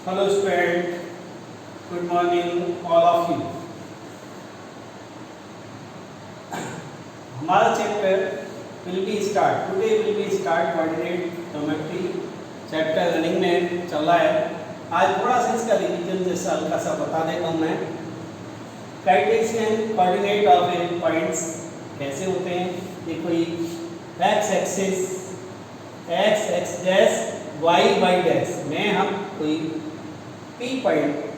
Hello student, good morning all of you. हमारा chapter will be start today will be start coordinate geometry chapter running में चल रहा है। आज थोड़ा सा इसका रिवीजन जैसा हल्का सा बता देता हूँ मैं। Cartesian coordinate of a points कैसे होते हैं, देखो ये x axis x x dash y y dash में हम कोई पी पॉइंट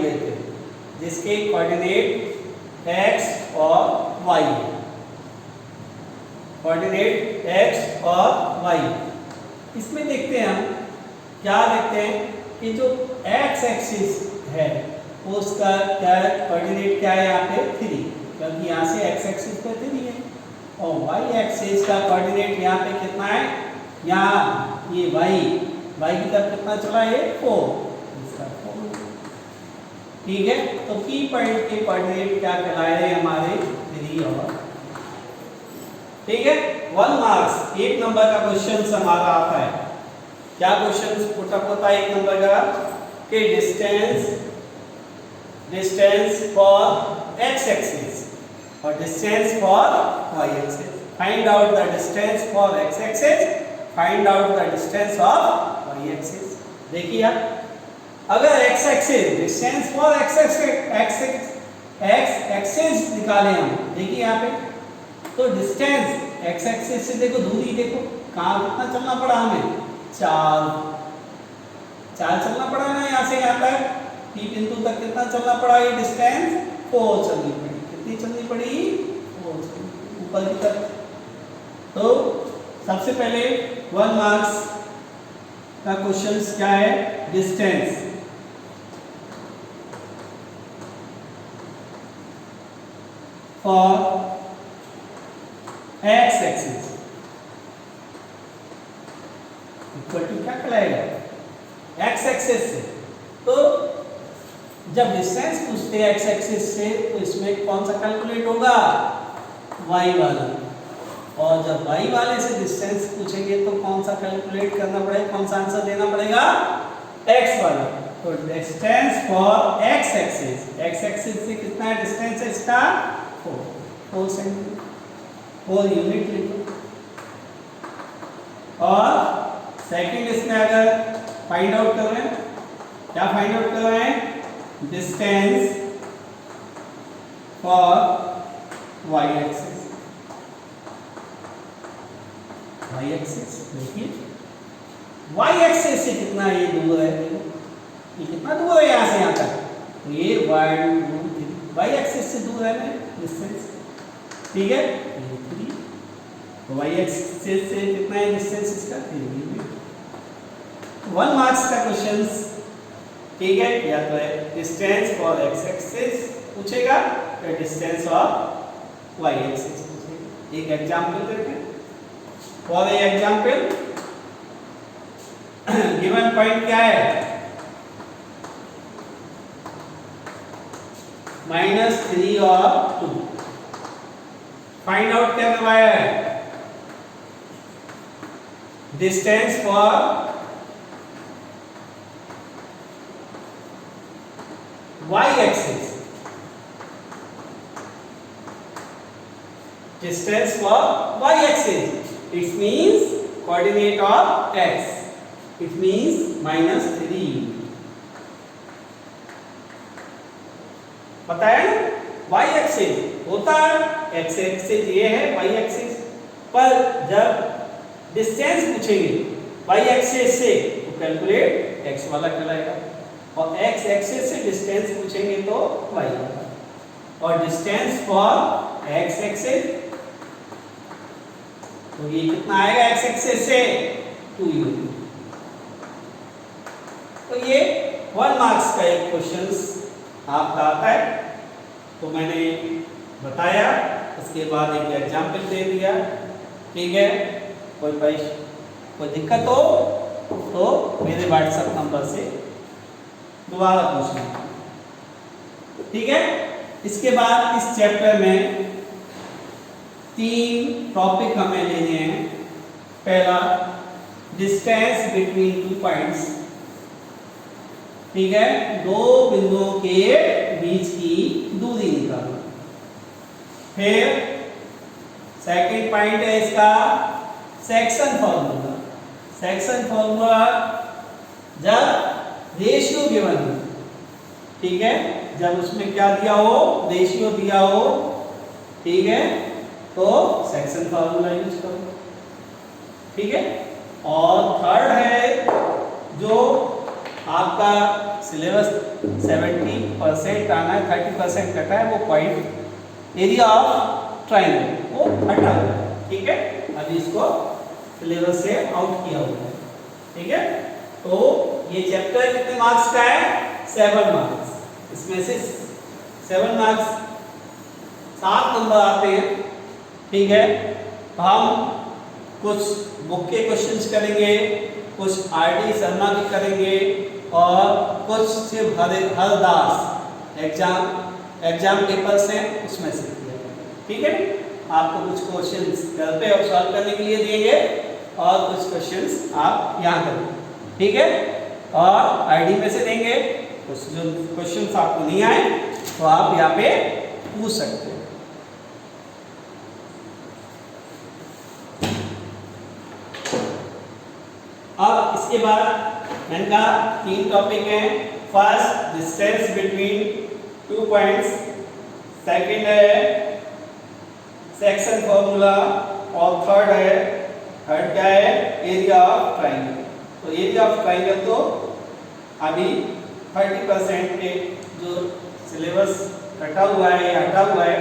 लेते हैं जिसके कोऑर्डिनेट x और y है, कोऑर्डिनेट x और y। इसमें देखते हैं हम क्या देखते हैं कि जो x एक्सिस है उसका क्या कोऑर्डिनेट क्या है, यहाँ पे 3, क्योंकि यहाँ से x एक्सिस पे 3 है और y एक्सिस का कोऑर्डिनेट यहाँ पे कितना है, यहाँ ये y की तरफ कितना चला है 4, इसका 4। ठीक है, तो की पॉइंट के कोऑर्डिनेट क्या कहलाए हमारे 3 और। ठीक है, 1 मार्क्स 1 नंबर का क्वेश्चन हमारा आता है। क्या क्वेश्चन पुटअप होता है 1 नंबर का कि डिस्टेंस फॉर x एक्सिस और distance for y axis. Find out the distance for x axis, find out the distance of y axis. देखिए आप, अगर x axis distance for x axis निकाले हम, देखिए यहाँ पे तो डिस्टेंस x एक्सिस से देखो दूरी, देखो कहाँ कितना चलना पड़ा हमें, 4 चलना पड़ा ना, यहाँ से यहाँ तक P बिंदु तक कितना चलना पड़ा, ये डिस्टेंस 4 चलनी पड़ी। कितनी चलनी पड़ी, 4 ऊपर की तरफ। तो सबसे पहले 1 मार्क्स का क्वेश्चन क्या है, distance for x axis equal to क्या कहलाएगा, x एक्सिस से। तो जब डिस्टेंस पूछते हैं x एक्सिस से तो इसमें कौन सा कैलकुलेट होगा, y वाला, और जब y वाले से डिस्टेंस पूछेंगे तो कौन सा कैलकुलेट करना पड़ेगा, कौन सा आंसर देना पड़ेगा, x वाला। तो डिस्टेंस फॉर x एक्सिस से कितना है डिस्टेंस है इसका 4 सेंटीमीटर, 4 यूनिट लिखो। और सेकंड इसमें अगर फाइंड आउट कर रहे हैं, क्या फाइंड आउट कर रहे हैं, distance for y axis. y axis देखिए y एक्सिस से कितना ये दूर है, ये कितना दूर है यहाँ से यहाँ तक, तो ये 1 2 3 y एक्सिस से दूर है ना डिस्टेंस। ठीक है, ये 3, तो y एक्सिस से कितना है डिस्टेंस इसका 3। 1 मार्क्स का क्वेश्चन, ठीक है, या तो है डिस्टेंस फॉर x एक्सिस पूछेगा या डिस्टेंस ऑफ y एक्सिस पूछेगा। एक एग्जांपल देते हैं। फॉर एग्जांपल गिवन पॉइंट क्या है, -3 और 2। फाइंड आउट क्या करवाया है, distance for y axis, distance for y axis, it means coordinate of x, it means -3। पता है y एक्सिस होता है, x एक्सिस ये है y एक्सिस, पर जब डिस्टेंस पूछेंगे y एक्सिस से तो कैलकुलेट x वाला कहलाएगा, और x एक्सिस से डिस्टेंस पूछेंगे तो y वाला। और डिस्टेंस फॉर x एक्सिस तो ये कितना आएगा x एक्सिस से 2 यूनिट। तो ये 1 मार्क्स का एक क्वेश्चन आपका आता है। तो मैंने बताया, उसके बाद एक एग्जांपल दे दिया। ठीक है, कोई दिक्कत हो तो मेरे व्हाट्सएप नंबर से दोबारा पूछना। ठीक है, इसके बाद इस चैप्टर में 3 टॉपिक हमें लेने हैं। पहला डिस्टेंस बिटवीन टू पॉइंट्स, ठीक है, दो बिंदुओं के बीच की दूरी निकालो। फिर सेकंड पॉइंट है इसका सेक्शन फॉर्मूला। सेक्शन फॉर्मूला जब रेशियो गिवन हो, ठीक है, जब उसमें क्या दिया हो, रेशियो दिया हो, ठीक है, तो सेक्शन फॉर्मूला यूज करो, ठीक है। और थर्ड है जो आपका सिलेबस 70% आना है, 30% कटा है, वो पॉइंट एरिया ऑफ ट्राइंगल वो हटा हुआ है, ठीक है। अभी इसको सिलेबस से आउट किया हुआ है, ठीक है। तो ये चैप्टर कितने मार्क्स का है? 7 मार्क्स। इसमें से 7 मार्क्स 7 नंबर आते हैं, ठीक है। हम कुछ बुक के क्वेश्चंस करेंगे, कुछ आरडी शर्मा के करेंगे और कुछ सिर्फ हरदास एग्जाम पेपर्स हैं उसमें से, ठीक है। आपको कुछ क्वेश्चंस घर पे सॉल्व करने के लिए देंगे और कुछ क्वेश्चंस आप यहाँ करेंगे, ठीक है। और आईडी में से देंगे, कुछ जो क्वेश्चंस आपको नहीं आए तो आप यहाँ पे पूछ सकते हैं। अब इसके बाद मैंने कहा 3 टॉपिक हैं। First distance between 2 points, second है सेक्शन फॉर्मूला और थर्ड क्या है? Area of triangle. तो एरिया ऑफ ट्राइंगल तो अभी 30% के जो सिलेबस कटा हुआ है या हटा हुआ है,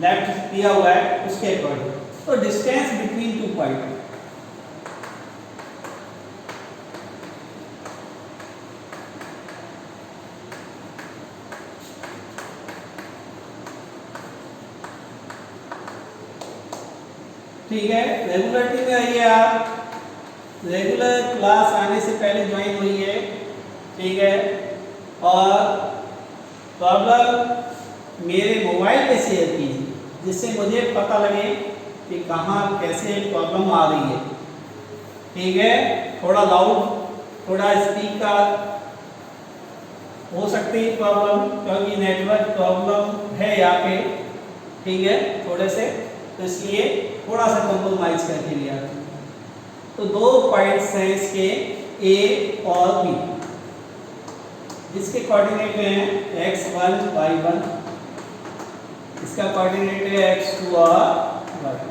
लेफ्ट किया हुआ है, उसके अकॉर्डिंग। तो डिस्टेंस बिटवीन 2 पॉइंट, ठीक है। रेगुलरिटी में आइए आप, रेगुलर क्लास आने से पहले ज्वाइन हुई है, ठीक है। और प्रॉब्लम मेरे मोबाइल पे शेयर कीजिए जिससे मुझे पता लगे कि कहाँ कैसे प्रॉब्लम आ रही है, ठीक है। थोड़ा लाउड, थोड़ा स्पीकर हो सकती है प्रॉब्लम, क्योंकि नेटवर्क प्रॉब्लम है यहाँ पे, ठीक है, थोड़े से, तो इसलिए थोड़ा सा कंप्रोमाइज करके लिया। तो 2 पॉइंट्स हैं इसके, ए और बी, जिसके कोऑर्डिनेट हैं x1 y1, इसका कोऑर्डिनेट है x2 और y2।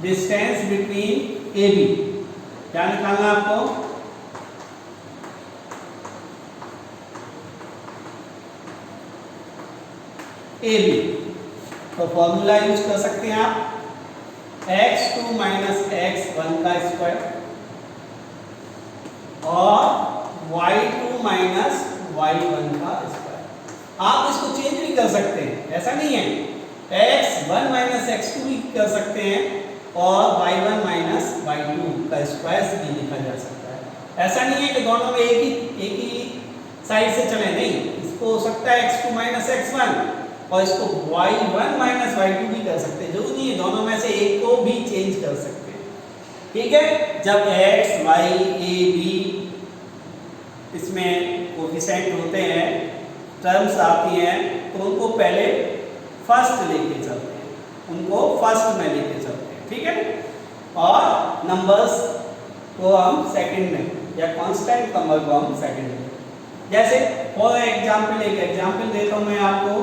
Distance between A B क्या निकालना आपको? A B. तो फॉर्मूला यूज कर सकते हैं आप, x2 माइनस x1 का स्क्वायर और y2 माइनस y1 का स्क्वायर। आप इसको चेंज भी कर सकते हैं, ऐसा नहीं है, x1 माइनस x2 भी कर सकते हैं और y1 माइनस y2 का स्क्वायर भी लिखा जा सकता है। ऐसा नहीं है कि दोनों में एक ही साइड से चले, नहीं, इसको हो सकता है x2 माइनस x1 और इसको y1 माइनस y2 भी कर सकते हैं, जरूरी नहीं है दोनों में से एक को भी चेंज कर सकते हैं, ठीक है। जब x, y, a, b इसमें कोफिशिएंट होते हैं, टर्म्स आती हैं, तो उनको पहले फर्स्ट लेके चलते हैं, उनको फर्स्ट में लेके चलते हैं, ठीक है। और नंबर्स को हम सेकंड में, या कांस्टेंट नंबर को हम सेकंड में, जैसे फॉर एग्जाम्पल, एक एग्जाम्पल देता हूँ मैं आपको,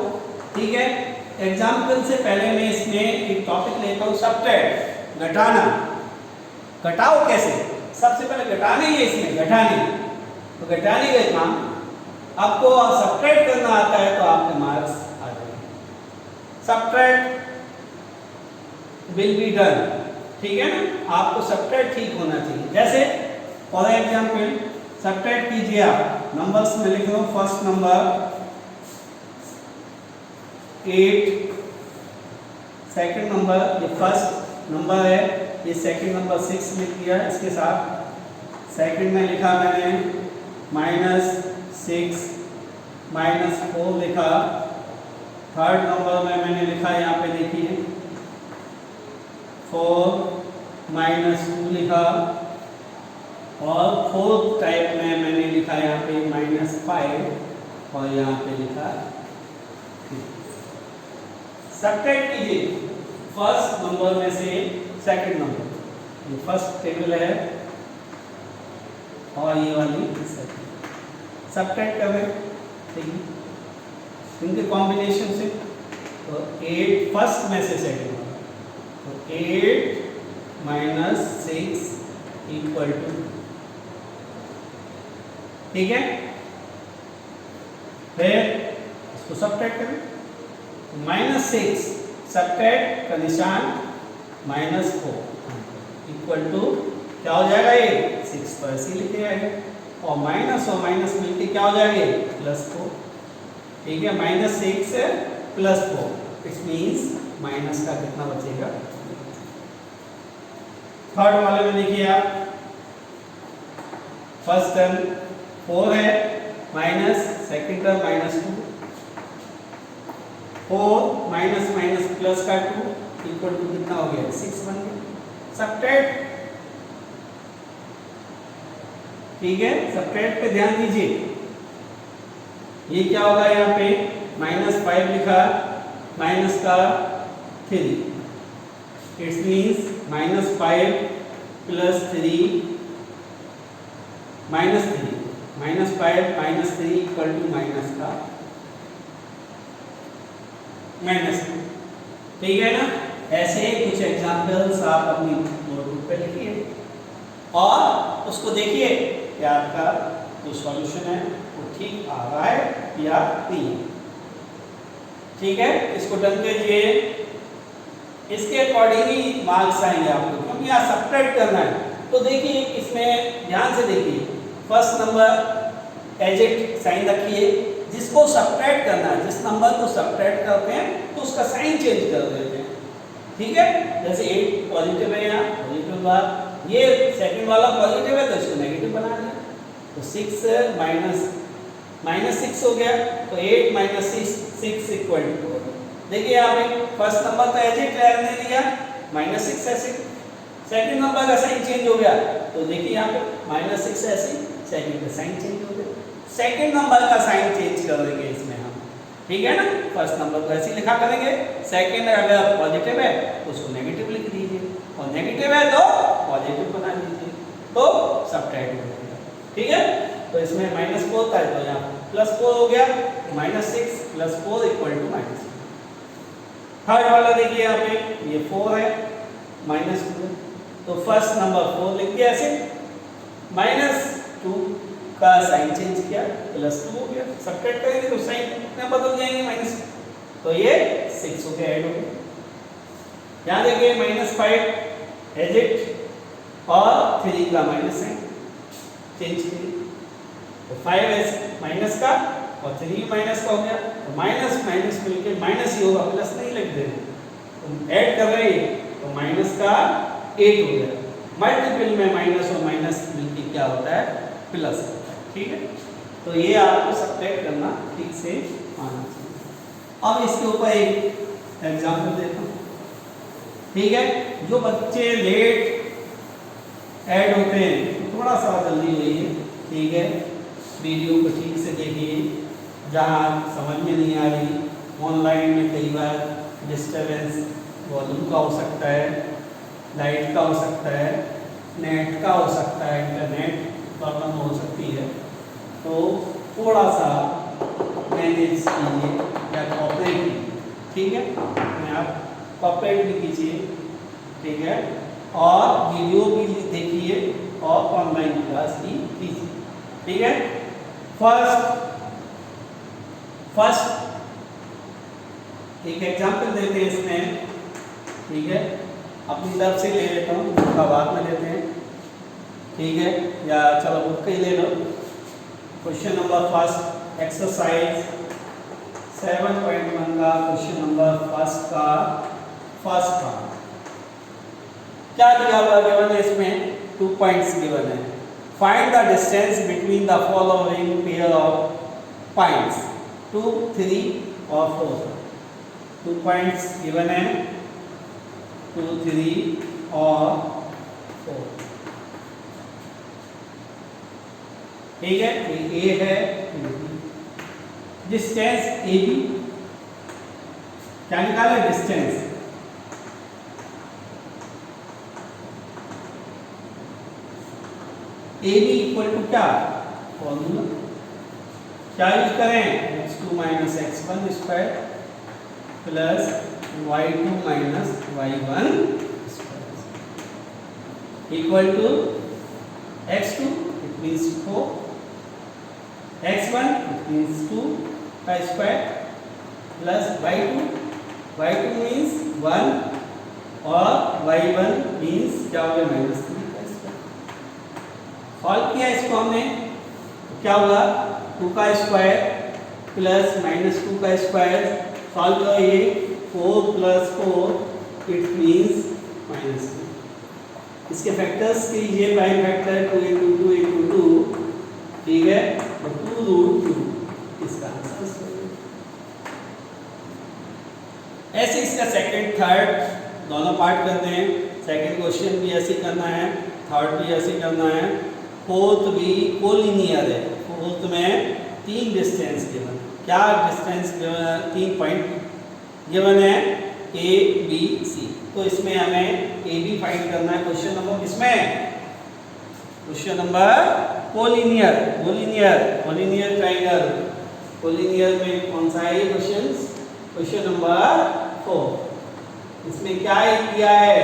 ठीक है। एग्जाम्पल से पहले मैं इसमें एक टॉपिक लेता हूँ, सबट्रैक्ट, घटाना। घटाओ कैसे? सबसे पहले घटाने ही है इसमें, घटाने, तो घटाने का काम आपको सबट्रैक्ट करना आता है तो आपके मार्क्स आ जाएंगे। सबट्रैक्ट विल बी डन, ठीक है ना, आपको सबट्रैक्ट ठीक होना चाहिए। जैसे फॉर एग्जाम्पल सबट्रैक्ट कीजिए आप, नंबर्स में लिख लो, फर्स्ट नंबर 8, सेकंड नंबर, ये फर्स्ट नंबर है, ये सेकंड नंबर 6 लिख दिया, इसके साथ सेकंड में लिखा मैंने -6 -4 लिखा। थर्ड नंबर में मैंने लिखा, यहाँ पे देखिए 4 -2 लिखा, और फोर्थ टाइप में मैंने लिखा यहाँ पे -5 और यहाँ पे लिखा 3। सब्ट्रैक्ट कीजिए फर्स्ट नंबर में से सेकंड नंबर, ये फर्स्ट टेबल है और ये वाली सेकंड, सब्ट्रैक्ट कर रहे हैं, ठीक है, इनके कॉम्बिनेशन से। तो 8 फर्स्ट में से सेकंड वाला, तो 8 - 6 = 2, ठीक है। फिर इसको सब्ट्रैक्ट करें, -6 सब्ट्रैक्ट का निशान -4 = क्या हो जाएगा, ये 6 तो ऐसे लिखे आएगा, और माइनस और माइनस मिलके क्या हो जाएगा, +4, ठीक है। -6 से +4, इट मीन्स माइनस का कितना बचेगा। थर्ड वाले में देखिए आप, फर्स्ट टर्म 4 है, minus second term -2, 4 minus minus plus का 2 = कितना हो गया, 6 बन गया। सब्ट्रैक्ट, ठीक है, सब्ट्रैक्ट पे ध्यान दीजिए, ये क्या होगा, यहाँ पे -5 लिखा, माइनस का 3, इट्स मीन्स -5 + 3 -3, -5 - 3 = माइनस का -2, ठीक है ना। ऐसे कुछ एग्जाम्पल्स आप अपनी नोटबुक पे लिखिए और उसको देखिए कि आपका जो सॉल्यूशन है वो ठीक आ रहा है या नहीं, ठीक है। इसको डन कीजिए, इसके अकॉर्डिंग ही मार्क्स आएंगे आपको, क्योंकि यहाँ सब्ट्रैक्ट करना है। तो देखिए इसमें ध्यान से देखिए, फर्स्ट नंबर एजेक्ट साइन रखिए, जिसको सब्ट्रैक्ट करना है, जिस नंबर को सब्ट्रैक्ट करते हैं तो उसका साइन चेंज कर देते हैं, ठीक है। जैसे 8 पॉजिटिव है, यहाँ पॉजिटिव बार, ये सेकंड वाला पॉजिटिव है तो इसको नेगेटिव बना दिया, तो 6 -6 हो गया, तो 8 - 6 = 4। देखिए यहाँ पे फर्स्ट नंबर का एजेक्ट रहने दिया, -6 ऐसे, सेकंड नंबर का साइन चेंज हो गया, तो देखिए यहाँ पे -6 ऐसे, सेकंड का साइन चेंज हो गया, सेकंड नंबर का साइन चेंज कर देंगे इसमें हम, ठीक है ना। फर्स्ट नंबर को ऐसे लिखा करेंगे, सेकंड अगर पॉजिटिव है तो उसको नेगेटिव लिख दीजिए, और नेगेटिव है तो पॉजिटिव बना दीजिए, तो सब्ट्रैक्ट हो जाएगा, ठीक है। तो इसमें -4 था तो यहाँ +4 हो गया, -6 + 4 = -4। थर्ड वाला देखिए यहाँ पे, ये 4 है, -2, तो फर्स्ट नंबर 4 लिख दिया ऐसे, -2 का साइन चेंज किया, +2 हो गया, सब्ट्रैक्ट करेंगे तो साइन कितना बदल जाएंगे, माइनस, तो ये 6 हो गया, ऐड हो गया। यहाँ देखिए -5 एजेक्ट और 3 का माइनस साइन चेंज किया, तो 5 ऐसे माइनस का और 3 माइनस का हो गया, तो माइनस माइनस मिलके माइनस ही होगा, प्लस नहीं लिख देंगे, तो ऐड कर रहे हैं तो माइनस का 8 हो गया। मल्टीपल में माइनस और माइनस मिलके क्या होता है, प्लस होता है, ठीक है। तो ये आपको सब्ट्रैक्ट करना ठीक से आना चाहिए। अब इसके ऊपर एक एग्जाम्पल देता हूँ, ठीक है। जो बच्चे लेट ऐड होते हैं तो थोड़ा सा जल्दी होइए, ठीक है, वीडियो को ठीक से देखिए, जहाँ समझ में नहीं आ रही, ऑनलाइन में कई बार डिस्टर्बेंस वॉल्यूम का हो सकता है, लाइट का हो सकता है, नेट का हो सकता है, इंटरनेट प्रॉब्लम हो सकती है, तो थोड़ा सा मैनेज कीजिए या कॉपरेट कीजिए, ठीक है, अपने आप कॉपरेट भी कीजिए, ठीक है, और वीडियो भी देखिए और ऑनलाइन क्लास भी कीजिए, ठीक है। फर्स्ट एक एग्जाम्पल देते हैं इसमें, ठीक है, अपनी तरफ से ले लेता हूँ, उसका बाद में लेते हैं, ठीक है, या चलो बुक ही ले लो। क्वेश्चन नंबर फर्स्ट, एक्सरसाइज 7.1 का क्वेश्चन नंबर फर्स्ट का फर्स्ट पार्ट। क्या दिया हुआ गिवन है इसमें, 2 पॉइंट्स गिवन है। Find the distance between the following pair of points 2, 3 और 4। 2 पॉइंट्स गिवन है, 2, 3 और 4। ठीक है, ये A है, डिस्टेंस AB क्या निकाला? डिस्टेंस AB इक्वल टू क्या? फॉर्मूला क्या यूज करें? x2 minus x1 square plus y2 minus y1 square equal to x2 it means 4, x1 it means 2 का स्क्वायर प्लस y2 मीन्स 1 और y1 मीन्स क्या हो गया? माइनस 3 का स्क्वायर। सॉल्व किया इसको हमने तो क्या हुआ? 2 का स्क्वायर प्लस माइनस 2 का स्क्वायर, सॉल्व करो ये 4 प्लस 4 इट मीन्स माइनस 2। इसके फैक्टर्स कीजिए, प्राइम फैक्टर 2 into 2 into 2, ठीक है, तो 2 रूट 2 इसका आंसर। ऐसे इसका सेकंड थर्ड दोनों पार्ट करते हैं। सेकंड क्वेश्चन भी ऐसे करना है, थर्ड भी ऐसे करना है, फोर्थ भी कोलिनियर है। फोर्थ में 3 डिस्टेंस गिवन, क्या डिस्टेंस गिवन? 3 पॉइंट गिवन है A B C। तो इसमें हमें A B फाइंड करना है। क्वेश्चन नंबर किसमें? Question number collinear triangle. Collinear में कौन सा है ये क्वेश्चन? Question number 4। इसमें क्या दिया है?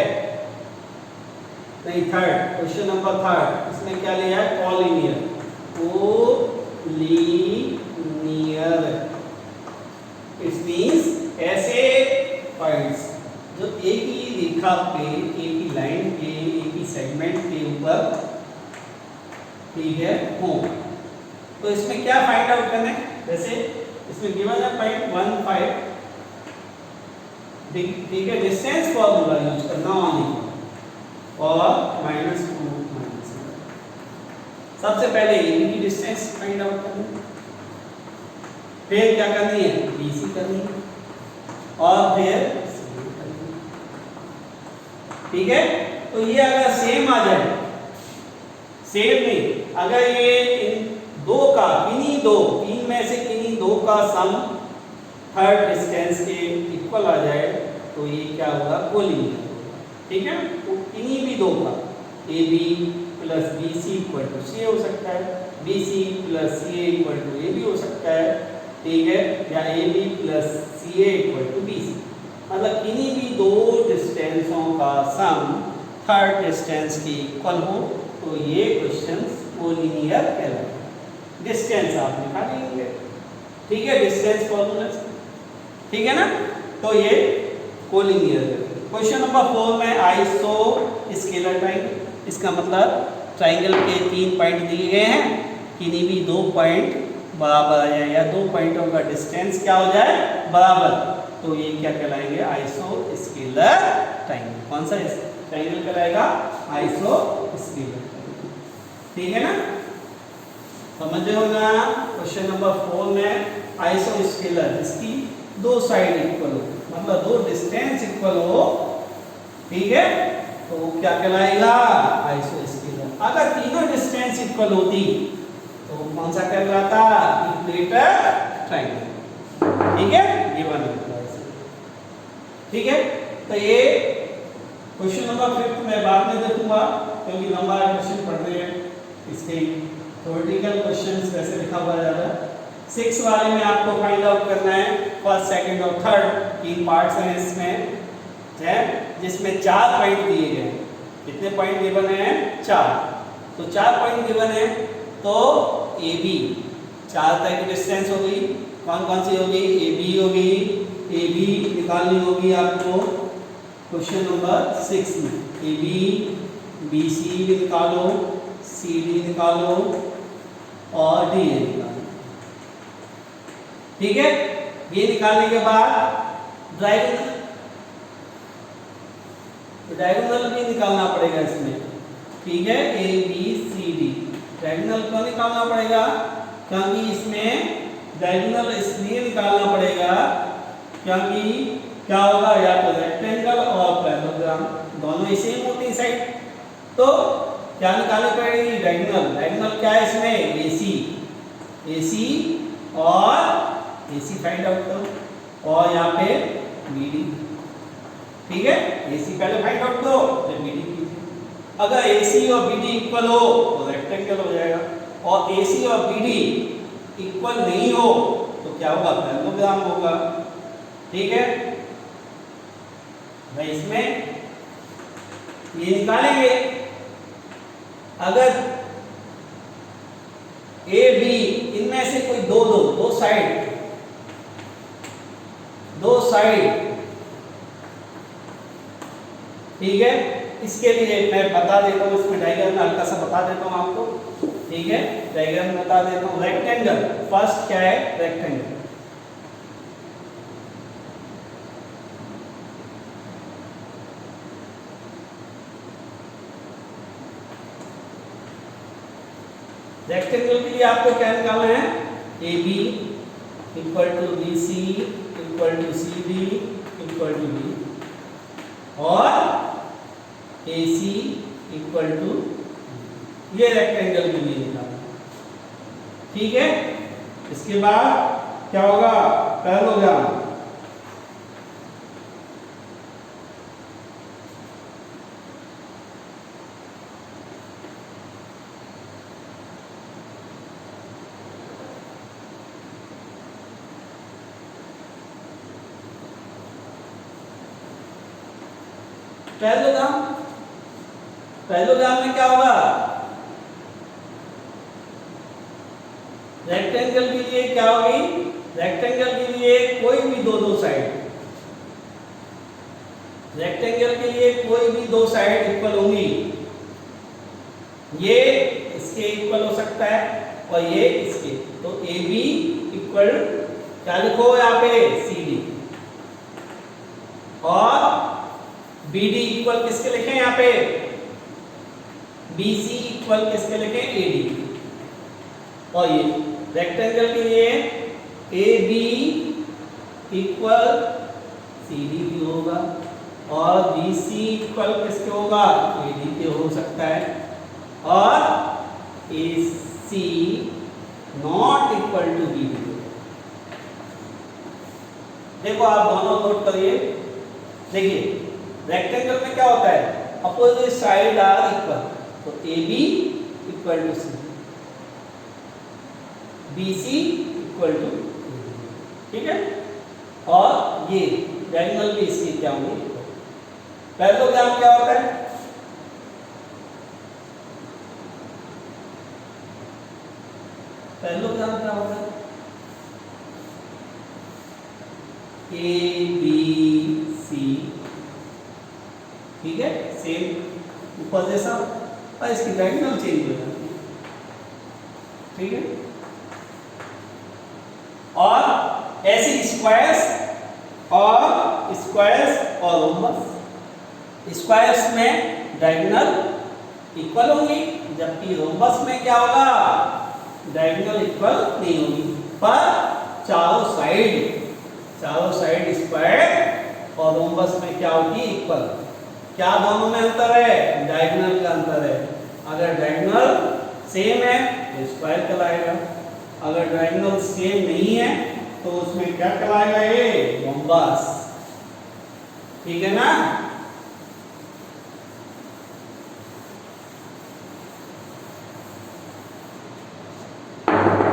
नहीं, थर्ड, क्वेश्चन नंबर थर्ड। इसमें क्या लिया है? कोलिनियर। इट मींस ऐसे पॉइंट्स जो एक ही रेखा पे, एक ही लाइन पे, एक ही सेगमेंट के ऊपर, ठीक है, हो। तो इसमें क्या फाइंड आउट करना है? जैसे इसमें गिवन है 0.15, ठीक है, डिस्टेंस फॉर्मूला यूज करना ओनली और -2 सबसे पहले AB की डिस्टेंस फाइंड आउट करनी है, फिर क्या करनी है? BC करनी है और फिर CD करनी है। ठीक है, तो ये अगर सेम आ जाए, सेम नहीं, अगर ये इन दो का किन्हीं दो, 3 में से किन्हीं दो का सम थर्ड डिस्टेंस के इक्वल आ जाए तो ये क्या होगा? कोलिनियर होगा। ठीक है, तो किन्हीं भी दो का AB plus BC equal to C हो सकता है, BC plus CA equal to AB हो सकता है, ठीक है, या AB plus CA equal to BC। मतलब किन्हीं भी दो डिस्टेंसों का सम थर्ड डिस्टेंस के इक्वल हो तो ये क्वेश्चन कोलिनियर कहलाएगा। डिस्टेंस आप निकालेंगे, ठीक है, डिस्टेंस फॉर्मूला, ठीक है ना, तो ये कोलिनियर है। क्वेश्चन नंबर 4 में आइसो स्केलर ट्राइंगल, इसका मतलब ट्राइंगल के 3 पॉइंट दिए गए हैं, किन्हीं भी 2 पॉइंट बराबर आ जाए या 2 पॉइंटों का डिस्टेंस क्या हो जाए? बराबर, तो ये क्या कहलाएंगे? आइसो स्केलर ट्राइंगल। कौन सा ट्राइंगल कहलाएगा? आइसो स्केलर। ठीक है ना, समझे हो ना? क्वेश्चन नंबर 4 में आइसो स्केलर, इसकी 2 साइड इक्वल हो, मतलब 2 डिस्टेंस इक्वल हो, ठीक है, तो क्या कहलाएगा? आइसो स्केलर। अगर तीनों डिस्टेंस इक्वल होती तो कौन सा कहलाता? Equator triangle. ठीक है, गिवन है। ठीक है, तो ये क्वेश्चन नंबर 5 मैं बाद में देखूंगा क्योंकि लंबा क्वेश्चन पढ़ रहे हैं, इसके थ्योरेटिकल क्वेश्चंस वैसे लिखा हुआ ज्यादा। 6 वाले में आपको फाइंड आउट करना है फर्स्ट, सेकंड और थर्ड, 3 पार्ट्स हैं इसमें, है, जिसमें 4 पॉइंट दिए गए। कितने पॉइंट गिवन हैं? 4। तो 4 पॉइंट गिवन है, तो AB 4 तक की डिस्टेंस होगी। कौन कौन सी होगी? AB होगी, AB निकालनी होगी आपको क्वेश्चन नंबर 6 में। AB, BC भी निकालो, CD निकालो और DA निकालो। ठीक है, ये निकालने के बाद डायगोनल भी निकालना पड़ेगा इसमें। ठीक है, ABCD डायगोनल क्यों निकालना पड़ेगा? क्योंकि इसमें डायगोनल इसलिए निकालना पड़ेगा क्योंकि क्या होगा, या तो रेक्टेंगल और पैरेललोग्राम दोनों ही सेम होती है साइड, तो क्या निकालनी पड़ेगी? डायगोनल। डायगोनल क्या है इसमें? AC। AC और AC फाइंड आउट करो और यहाँ पे BD। ठीक है, AC पहले फाइंड आउट करो फिर BD कीजिए। अगर AC और BD इक्वल हो तो रेक्टेंगल हो जाएगा, और AC और BD इक्वल नहीं हो तो क्या होगा? पैरेललोग्राम होगा। ठीक है भाई, इसमें ये निकालेंगे। अगर AB इनमें से कोई दो साइड, ठीक है, इसके लिए मैं बता देता हूँ, इसमें डायग्राम में हल्का सा बता देता हूँ आपको। ठीक है, डायग्राम में बता देता हूँ। रेक्टेंगल, फर्स्ट क्या है? रेक्टेंगल। रेक्टेंगल के लिए आपको क्या निकालना है? AB equal to BC equal to CD equal to B, और AC इक्वल टू, ये रेक्टेंगल के लिए निकालना। ठीक है, इसके बाद क्या होगा? पैरेललोग्राम। पैरेललोग्राम में क्या होगा? रेक्टेंगल के लिए क्या होगी? रेक्टेंगल के लिए कोई भी दो साइड, रेक्टेंगल के लिए कोई भी दो साइड इक्वल होंगी। ये इसके इक्वल हो सकता है और ये इसके, तो AB इक्वल क्या लिखो यहाँ पे? CD, और BD इक्वल किसके लिखें यहाँ पे? BC इक्वल किसके लिखें? AD। और ये रेक्टेंगल के लिए AB इक्वल CD भी होगा, और BC इक्वल किसके होगा? AD के हो सकता है, और AC not equal to BD। देखो आप दोनों नोट करिए। देखिए रेक्टेंगल में क्या होता है? अपोजिट साइड आर इक्वल, तो AB equal to C, BC equal to, ठीक है, और ये डायगोनल भी इसकी क्या होंगे? पैरेललोग्राम क्या होता है? पैरेललोग्राम क्या होता है? ABC, ठीक है, सेम ऊपर जैसा, और इसकी डायगोनल चेंज हो जाती है। ठीक है, और ऐसे स्क्वायर्स और रोम्बस। स्क्वायर्स में डायगोनल इक्वल होंगी, जबकि रोम्बस में क्या होगा? डायगोनल इक्वल नहीं होगी, पर चारों साइड स्क्वायर और रोम्बस में क्या होगी? इक्वल। क्या दोनों में अंतर है? डायगोनल का अंतर है। अगर डायगोनल सेम है तो स्क्वायर कहलाएगा, अगर डायगोनल सेम नहीं है तो उसमें क्या कहलाएगा? ये रोम्बस। ठीक है ना?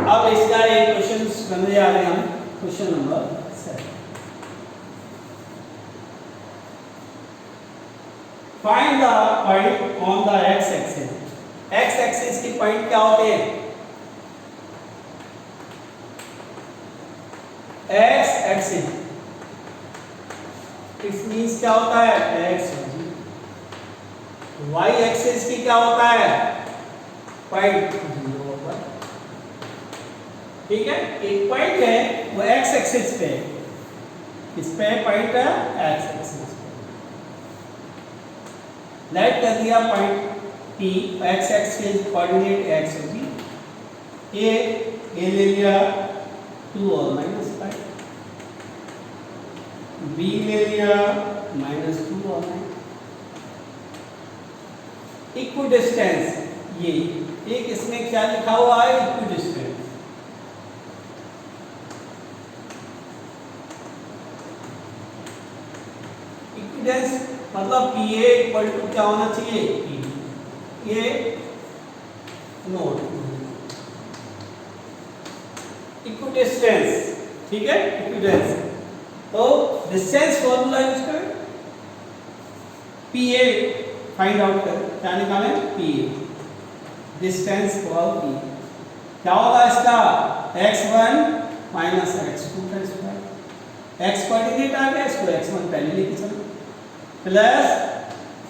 अब इसका एक क्वेश्चन बनने जा रहे हैं हम, question number 7। Find the point on the x axis. X axis की पॉइंट क्या होते हैं? एक्स एक्सिस, इट मींस क्या होता है? एक्स। वाई एक्सिस की क्या होता है? पॉइंट 0 पर। ठीक है, एक पॉइंट है वो एक्स एक्सिस पे, इस पे पॉइंट है एक्स एक्सिस पे। लाइट कर दिया point P, x axis coordinate x होगी, ए ले लिया 2 और -5, B ले लिया -2 और 9, इक्विडिस्टेंस, ये एक इसमें क्या लिखा हुआ है, इक्विडिस्टेंस। इक्विडेंस मतलब PA इक्वल टू क्या होना चाहिए, P, ये नोट इक्विडिस्टेंस, ठीक है, इक्विडेंस। तो डिस्टेंस फॉर्मूला यूज करें, PA फाइंड आउट करें, क्या निकालें, PA, डिस्टेंस फॉर P क्या होगा इसका, x1 माइनस x2 का स्क्वायर, x कोऑर्डिनेट आ गया, इसको x1 पहले लेके चलो, प्लस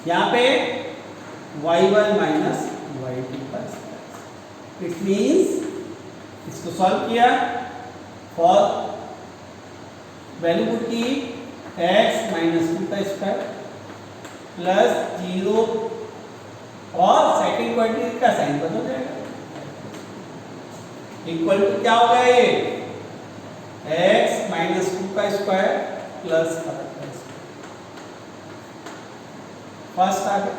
यहाँ पे y1 माइनस y2 का स्क्वायर। इट मींस इसको सॉल्व किया, फॉर वैल्यू पुट की x माइनस 2 का स्क्वायर प्लस 0 और सेकंड क्वाड्रेटिक का साइन बदल जाएगा, इक्वल टू क्या होगा ये, x माइनस 2 का स्क्वायर प्लस 5 का स्क्वायर। फर्स्ट आ गया।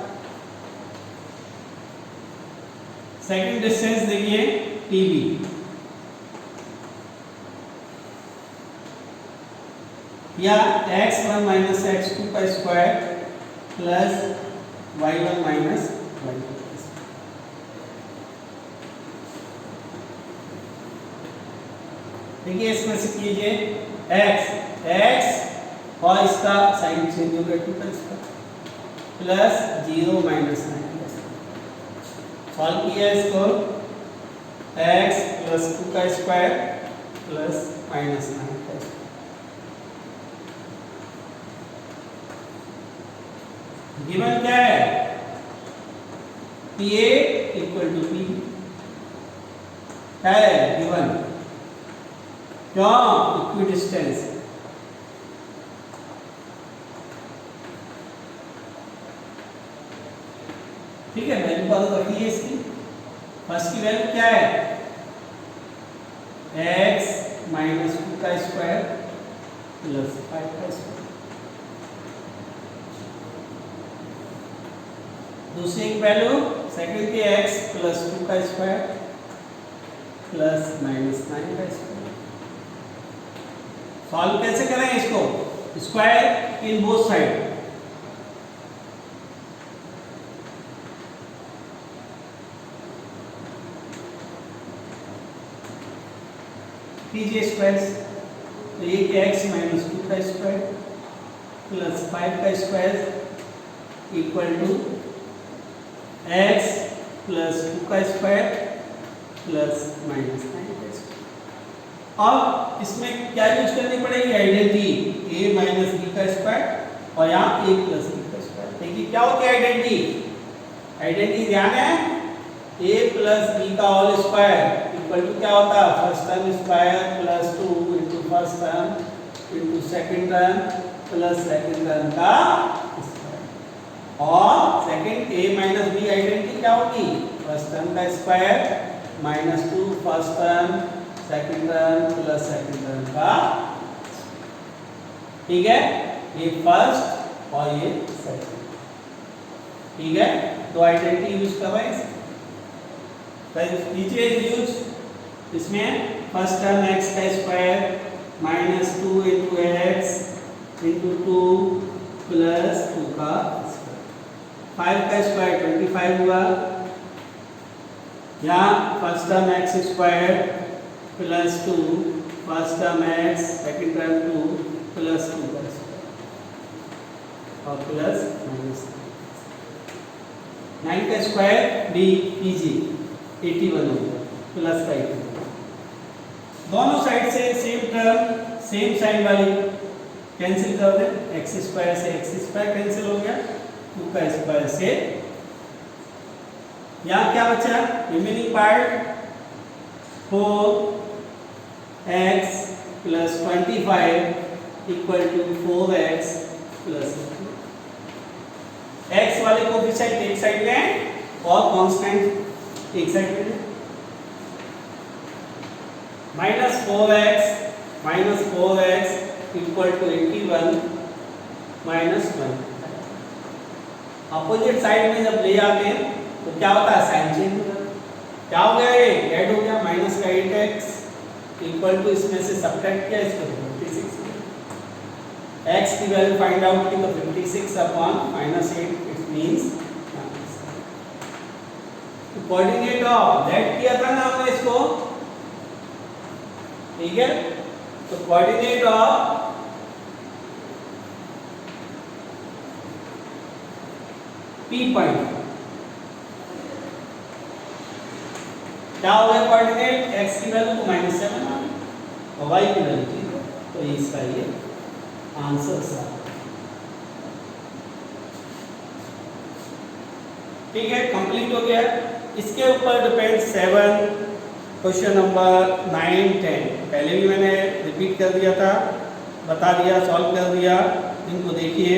सेकंड डिस्टेंस देखिए TB, या x1 माइनस x2 का square plus y1 minus y2। देखिए इसमें से कीजिए x और इसका साइन चेंज हो गया 2 का स्क्वायर प्लस 0 माइनस 9 का स्क्वायर। सॉल्व किया इसको, x प्लस 2 का स्क्वायर प्लस माइनस 9 का स्क्वायर। गिवन क्या है, PA इक्वल टू P, क्या है गिवन, क्यों, इक्विडिस्टेंस। ठीक है, वैल्यू पता रखी है इसकी। फर्स्ट की वैल्यू क्या है, x माइनस 2 का स्क्वायर प्लस 5 का स्क्वायर। दूसरी की वैल्यू सेकंड की x प्लस 2 का स्क्वायर प्लस माइनस 9 का स्क्वायर। सॉल्व कैसे करें इसको, स्क्वायर इन बोथ साइड, कीजिए स्क्वायर्स। तो ये x माइनस 2 का स्क्वायर प्लस 5 का square equal to x plus 2 का स्क्वायर प्लस माइनस 9 का स्क्वायर। अब इसमें क्या यूज करनी पड़ेगी, आइडेंटिटी, a माइनस b का स्क्वायर और यहाँ a प्लस b का स्क्वायर। देखिए क्या होती है आइडेंटिटी, आइडेंटिटी ध्यान है, a प्लस b का होल स्क्वायर इक्वल टू क्या होता है, first term square plus 2 into first term into second term plus second term का स्क्वायर। और second a minus b identity क्या होगी, फर्स्ट टर्म का square minus 2 first term second term plus second term का, ठीक है, ये फर्स्ट और ये सेकंड, ठीक है, तो आइडेंटिटी यूज कर रहे हैं। कीजिए यूज, इसमें फर्स्ट टर्म x का square minus 2 into x into 2 plus 2 का स्क्वायर, 5 का स्क्वायर 25 हुआ, यहाँ first term x square plus 2 first term x second term 2 plus 2 का स्क्वायर और प्लस माइनस 9 का स्क्वायर b कीजिए 81 हो गया प्लस का 81। दोनों साइड से सेम टर्म सेम साइन वाली कैंसिल कर दें, एक्स स्क्वायर से एक्स स्क्वायर कैंसिल हो गया, 2 का स्क्वायर से, यहाँ क्या बचा, remaining part 4x plus 25 equal to 4x plus, x वाले कोएफिशिएंट एक साइड में और कांस्टेंट एक साइड में, minus 4x equal to 81 minus 1, opposite side में जब ले आते हैं तो क्या होता है, साइन चेंज होता है। क्या हो गया, ये ऐड हो गया, माइनस का 8x इक्वल टू इसमें से सब्ट्रैक्ट किया, इसको 56 किया। x की वैल्यू फाइंड आउट की तो 56 upon -8 it means coordinate of let किया था ना हमने इसको, ठीक है। तो कोऑर्डिनेट ऑफ P पॉइंट क्या हो गया, कोऑर्डिनेट x की वैल्यू तो -7 और y की वैल्यू थी, तो इसका ये आंसर सा, ठीक है, कंप्लीट हो गया। इसके ऊपर डिपेंड 7 क्वेश्चन नंबर 9 10 पहले भी मैंने रिपीट कर दिया था, बता दिया, सॉल्व कर दिया। इनको देखिए,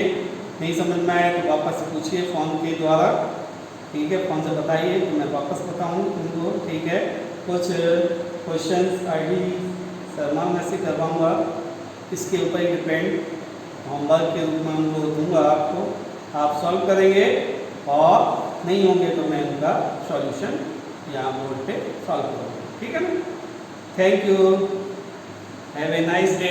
नहीं समझ में आए तो वापस से पूछिए फोन के द्वारा, ठीक है, फोन से बताइए तो मैं वापस बताऊँ उनको, ठीक है। कुछ क्वेश्चंस आईडी शर्मा में से करवाऊँगा, इसके ऊपर ही डिपेंड, होमवर्क के रूप में उनको दूंगा आपको, आप सॉल्व करेंगे और नहीं होंगे तो मैं उनका सॉल्यूशन यहाँ बोर्ड पे सॉल्व करूँगा, ठीक है ना। Thank you, have a nice day.